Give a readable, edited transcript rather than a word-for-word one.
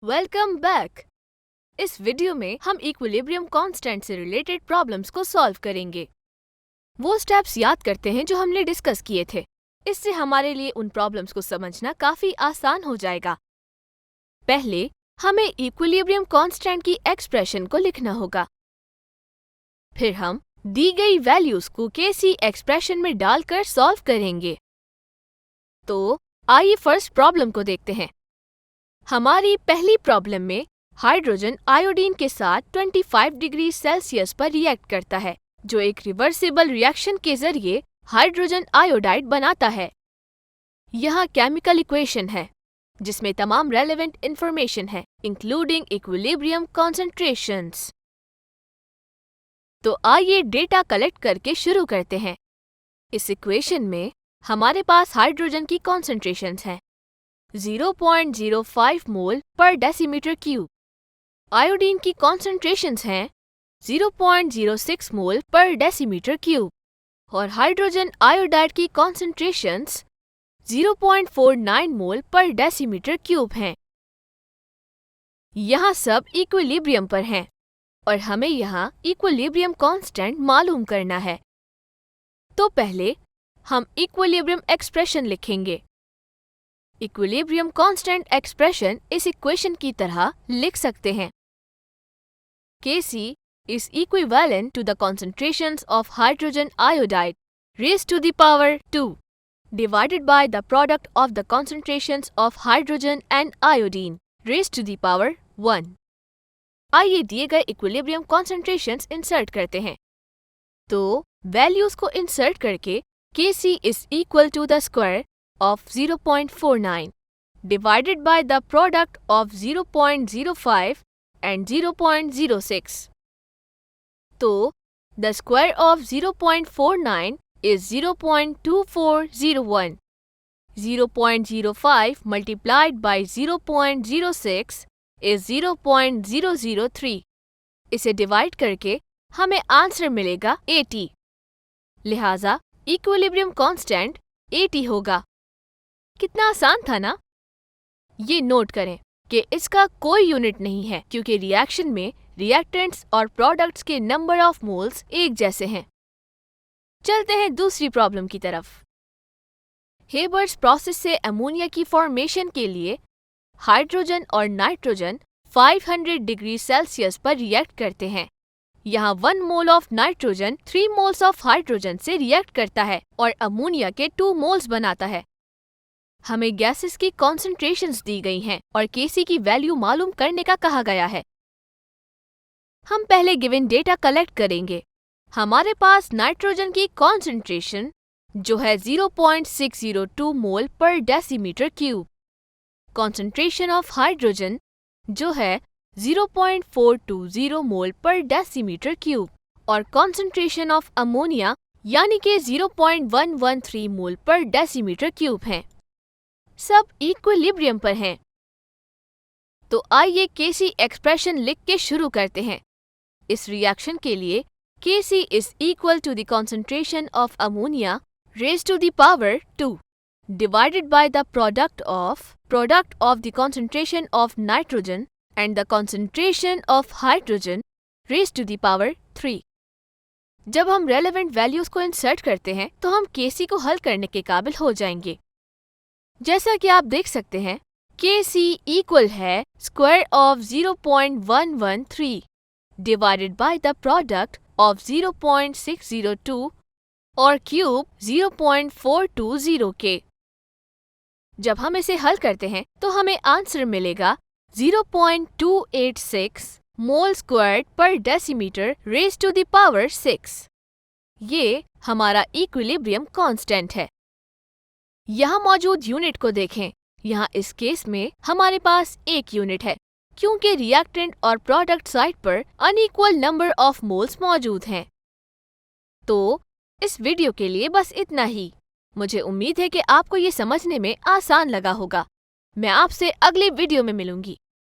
Welcome back. इस video में हम इक्विलिब्रियम कांस्टेंट से रिलेटेड प्रॉब्लम्स को सॉल्व करेंगे। वो स्टेप्स याद करते हैं जो हमने डिस्कस किए थे। इससे हमारे लिए उन प्रॉब्लम्स को समझना काफी आसान हो जाएगा। पहले हमें इक्विलिब्रियम कांस्टेंट की एक्सप्रेशन को लिखना होगा। फिर हम दी गई वैल्यूज को केसी एक्सप्रेशन में डालकर सॉल्व करेंगे। तो आइए फर्स्ट प्रॉब्लम को देखते हैं। हमारी पहली प्रॉब्लम में हाइड्रोजन आयोडीन के साथ 25 डिग्री सेल्सियस पर रिएक्ट करता है, जो एक रिवर्सिबल रिएक्शन के जरिए हाइड्रोजन आयोडाइड बनाता है। यह केमिकल इक्वेशन है जिसमें तमाम रेलेवेंट इंफॉर्मेशन है, इंक्लूडिंग इक्विलिब्रियम कॉन्सेंट्रेशंस। तो आइए डेटा कलेक्ट करके शुरू करते हैं। इस इक्वेशन में हमारे पास हाइड्रोजन की कॉन्सेंट्रेशंस हैं 0.05 मोल पर डेसीमीटर क्यूब। आयोडीन की कॉन्सेंट्रेशंस हैं 0.06 मोल पर डेसीमीटर क्यूब और हाइड्रोजन आयोडाइड की कॉन्सेंट्रेशंस 0.49 मोल पर डेसीमीटर क्यूब हैं। यहाँ सब इक्विलिब्रियम पर हैं और हमें यहाँ इक्विलिब्रियम कांस्टेंट मालूम करना है। तो पहले हम इक्विलिब्रियम एक्सप्रेशन लिखेंगे। इक्विलिब्रियम कांस्टेंट एक्सप्रेशन इस इक्वेशन की तरह लिख सकते हैं। Kc is equivalent to the concentrations of hydrogen iodide raised to the power 2 divided by the product of the concentrations of hydrogen and iodine raised to the power 1। आइए दिए गए equilibrium concentrations insert करते हैं। तो values को insert करके Kc is equal to the square of 0.49 divided by the product of 0.05 and 0.06. तो the square of 0.49 is 0.2401. 0.05 multiplied by 0.06 is 0.003. इसे डिवाइड करके हमें आंसर मिलेगा 80। लिहाजा इक्विलिब्रियम कांस्टेंट 80 होगा। कितना आसान था ना? ये नोट करें कि इसका कोई यूनिट नहीं है क्योंकि रिएक्शन में रिएक्टेंट्स और प्रोडक्ट्स के नंबर ऑफ मोल्स एक जैसे हैं। चलते हैं दूसरी प्रॉब्लम की तरफ। हेबर्स प्रोसेस से अमोनिया की फॉर्मेशन के लिए हाइड्रोजन और नाइट्रोजन 500 डिग्री सेल्सियस पर रिएक्ट करते हैं। यहाँ 1 mole of nitrogen 3 moles of hydrogen से रिएक्ट करता है और अमोनिया के 2 मोल्स बनाता है। हमें गैसेस की कॉन्सेंट्रेशंस दी गई हैं और Kc की वैल्यू मालूम करने का कहा गया है। हम पहले गिवन डेटा कलेक्ट करेंगे। हमारे पास नाइट्रोजन की कॉन्सेंट्रेशन जो है 0.602 मोल पर decimetre cube, concentration of hydrogen जो है 0.420 मोल पर डेसीमीटर क्यूब और कॉन्सेंट्रेशन ऑफ अमोनिया यानी कि 0.113 मोल पर डेसीमीटर क्यूब हैं। सब इक्विलिब्रियम पर हैं। तो आइए Kc एक्सप्रेशन लिख के शुरू करते हैं। इस रिएक्शन के लिए Kc is equal to the concentration of ammonia raised to the power 2 divided by the product of the concentration of nitrogen and the concentration of hydrogen raised to the power 3। जब हम relevant values को insert करते हैं तो हम Kc को हल करने के काबिल हो जाएंगे। जैसा कि आप देख सकते हैं Kc इक्वल है square of 0.113 divided by the product of 0.602 और क्यूब 0.420 के। जब हम इसे हल करते हैं तो हमें आंसर मिलेगा 0.286 mole squared per decimetre raised to the power 6। ये हमारा इक्विलिब्रियम कांस्टेंट है। यहाँ मौजूद यूनिट को देखें। यहाँ इस केस में हमारे पास एक यूनिट है क्योंकि रिएक्टेंट और प्रोडक्ट साइड पर अनइक्वल नंबर ऑफ मोल्स मौजूद हैं। तो इस वीडियो के लिए बस इतना ही। मुझे उम्मीद है कि आपको ये समझने में आसान लगा होगा। मैं आपसे अगले वीडियो में मिलूंगी।